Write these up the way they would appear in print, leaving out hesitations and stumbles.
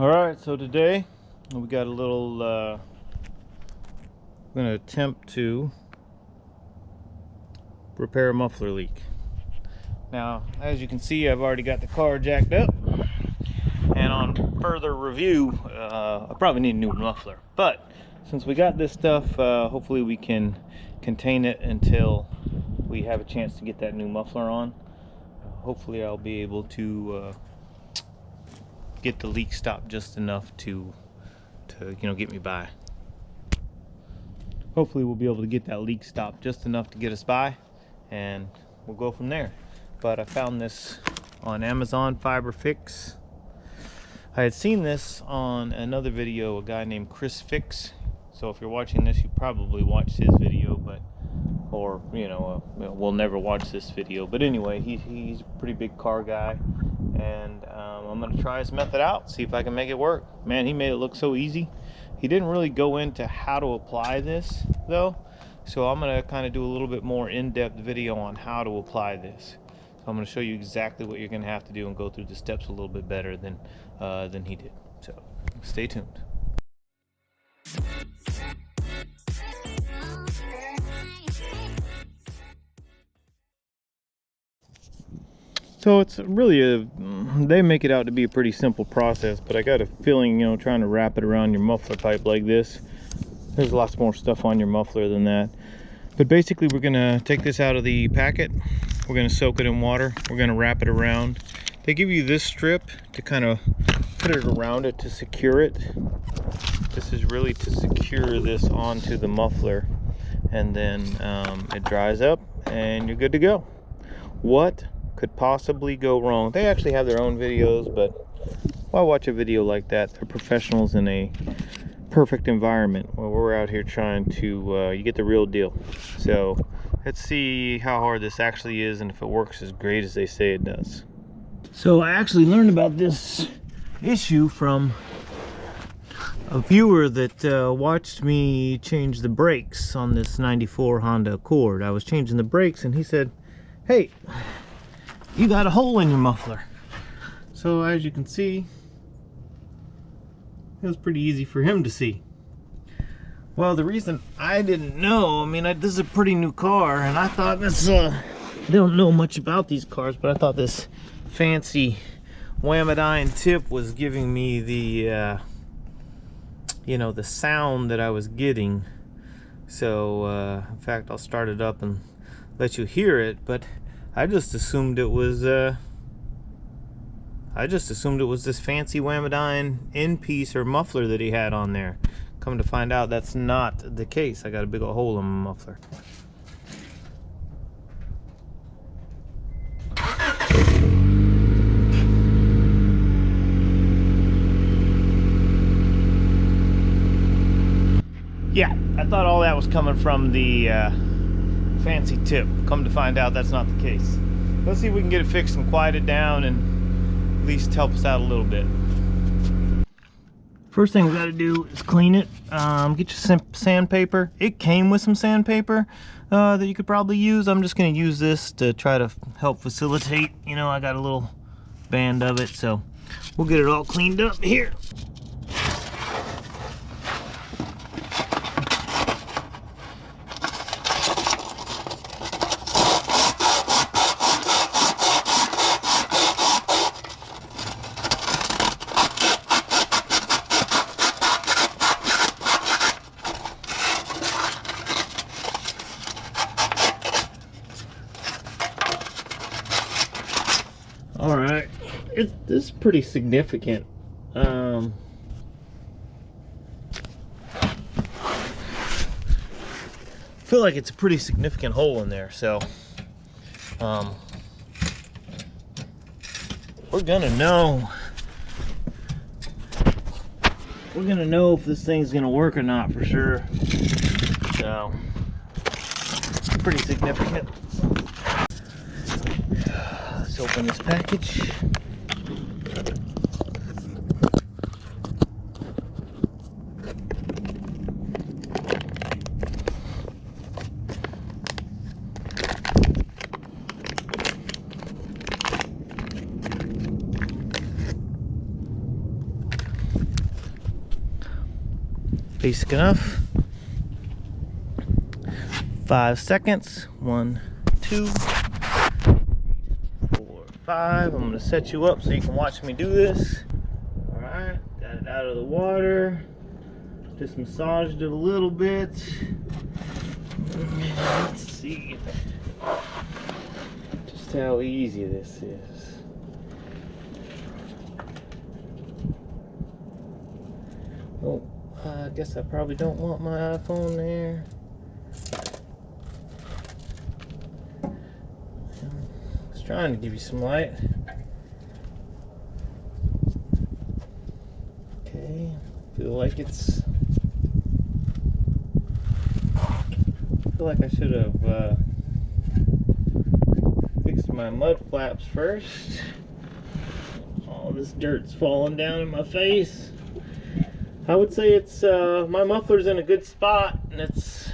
Alright, so today we got a little, I'm going to attempt to repair a muffler leak. Now, as you can see, I've already got the car jacked up, and on further review, I probably need a new muffler. But since we got this stuff, hopefully we can contain it until we have a chance to get that new muffler on. Hopefully I'll be able to get the leak stopped just enough to get me by. Hopefully we'll be able to get that leak stopped just enough to get us by, and we'll go from there. But I found this on Amazon Fiber Fix. I had seen this on another video, a guy named Chris Fix. So if you're watching this, you probably watched his video, we'll never watch this video. But anyway, he's a pretty big car guy, and I'm gonna try his method out, see if I can make it work. Man, he made it look so easy. He didn't really go into how to apply this though, so I'm gonna kind of do a little bit more in-depth video on how to apply this. So I'm gonna show you exactly what you're gonna have to do and go through the steps a little bit better than he did. So stay tuned. So it's really they make it out to be a pretty simple process, but I got a feeling, trying to wrap it around your muffler pipe like this, there's lots more stuff on your muffler than that. But basically we're gonna take this out of the packet, we're gonna soak it in water, we're gonna wrap it around. They give you this strip to kind of put it around it to secure it. This is really to secure this onto the muffler, and then it dries up and you're good to go. What could possibly go wrong? They actually have their own videos, but why watch a video like that? They're professionals in a perfect environment. Well, we're out here trying to you get the real deal. So let's see how hard this actually is and if it works as great as they say it does. So I actually learned about this issue from a viewer that watched me change the brakes on this 94 Honda Accord. I was changing the brakes and he said, "Hey, you got a hole in your muffler." So as you can see, it was pretty easy for him to see. Well, the reason I didn't know, this is a pretty new car, and I thought this, I don't know much about these cars, but I thought this fancy Whamadine tip was giving me the, the sound that I was getting. So, in fact, I'll start it up and let you hear it, but I just assumed it was this fancy Whamadine end piece or muffler that he had on there. Come to find out, that's not the case. I got a big old hole in my muffler. Yeah, I thought all that was coming from the fancy tip. Come to find out, that's not the case. Let's see if we can get it fixed and quieted down and at least help us out a little bit. First thing we got to do is clean it. Get your sandpaper. It came with some sandpaper that you could probably use. I'm just going to use this to try to help facilitate. I got a little band of it, so we'll get it all cleaned up here. All right, this is pretty significant. Feel like it's a pretty significant hole in there, so we're gonna know if this thing's gonna work or not for sure. So it's pretty significant. Let's open this package. Basic enough. 5 seconds. 1, 2, 3, 4, 5. I'm gonna set you up so you can watch me do this. All right, got it out of the water. Just massaged it a little bit. Let's see just how easy this is. Oh, I guess I probably don't want my iPhone there. Just trying to give you some light. Okay, feel like I should have fixed my mud flaps first. All this dirt's falling down in my face. I would say it's my muffler's in a good spot, and it's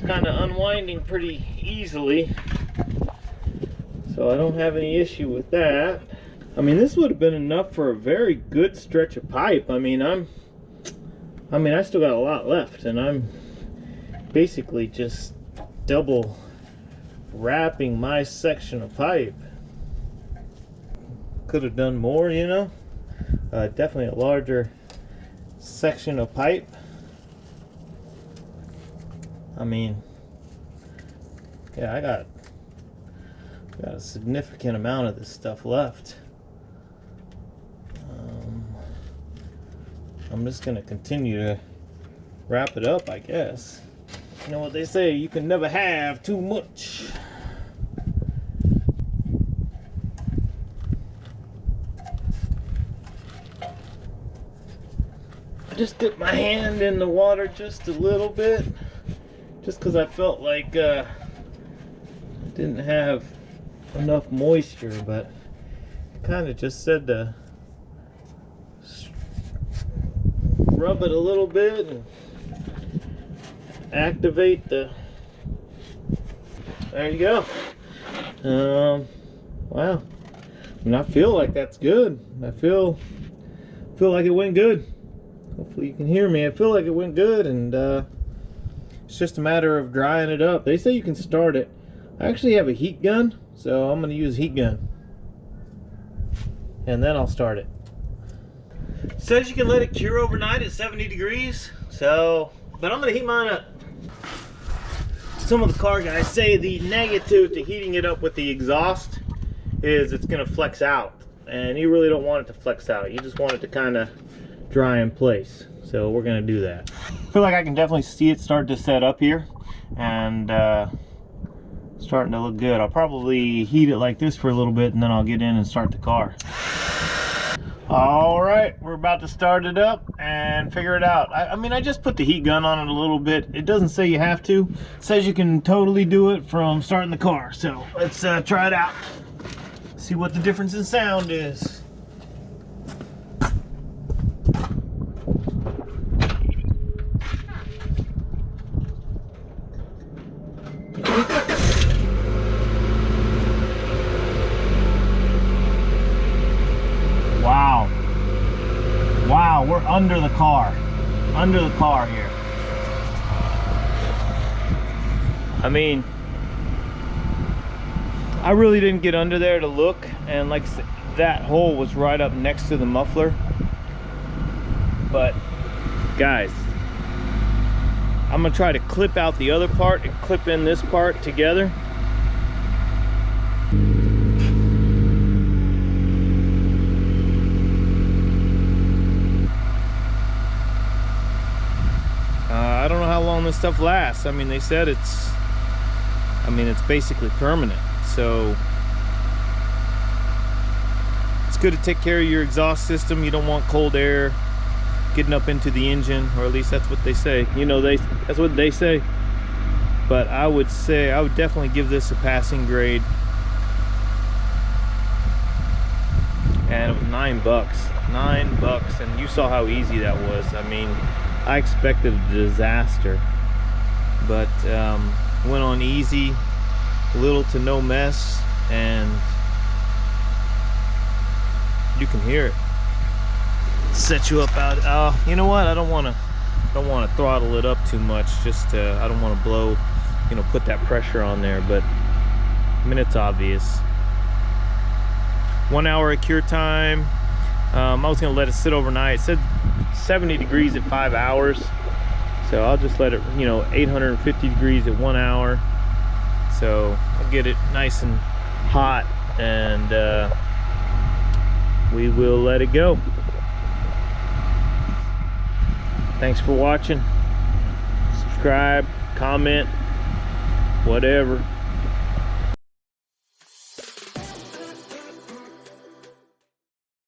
kind of unwinding pretty easily, so I don't have any issue with that. I mean, this would have been enough for a very good stretch of pipe. I mean, I still got a lot left, and I'm basically just double wrapping my section of pipe. Could have done more, you know. Definitely a larger section of pipe. I mean, yeah, I got a significant amount of this stuff left. I'm just gonna continue to wrap it up, I guess. You know what they say, you can never have too much. I just dipped my hand in the water just a little bit, just because I felt like I didn't have enough moisture, but it kind of just said to rub it a little bit and activate the. There you go. Wow. And I feel like that's good. I feel like it went good. Hopefully you can hear me. I feel like it went good, and it's just a matter of drying it up. They say you can start it. I actually have a heat gun, so I'm going to use heat gun, and then I'll start it. It says you can let it cure overnight at 70 degrees. So, but I'm going to heat mine up. Some of the car guys say the negative to heating it up with the exhaust is it's going to flex out, and you really don't want it to flex out. You just want it to kind of dry in place. So we're going to do that. I feel like I can definitely see it start to set up here, and starting to look good. I'll probably heat it like this for a little bit, and then I'll get in and start the car. All right, we're about to start it up and figure it out. I mean, I just put the heat gun on it a little bit. It doesn't say you have to. It says you can totally do it from starting the car. So let's try it out. See what the difference in sound is. Wow, we're under the car here. I mean, I really didn't get under there to look, and like that hole was right up next to the muffler. But guys, I'm gonna try to clip out the other part and clip in this part together. I don't know how long this stuff lasts. I mean, they said it's basically permanent. So it's good to take care of your exhaust system. You don't want cold air getting up into the engine, or at least that's what they say. You know, that's what they say. But I would definitely give this a passing grade. And it was $9. $9, and you saw how easy that was. I mean, I expected a disaster, but went on easy, little to no mess, and you can hear it. Set you up out. You know what? I don't want to don't want to throttle it up too much. Just I don't want to blow, you know, put that pressure on there. But I mean, it's obvious. 1 hour of cure time. I was gonna let it sit overnight. It said 70 degrees at 5 hours, so I'll just let it, you know, 850 degrees at 1 hour. So I'll get it nice and hot, and we will let it go. Thanks for watching. Subscribe, comment, whatever.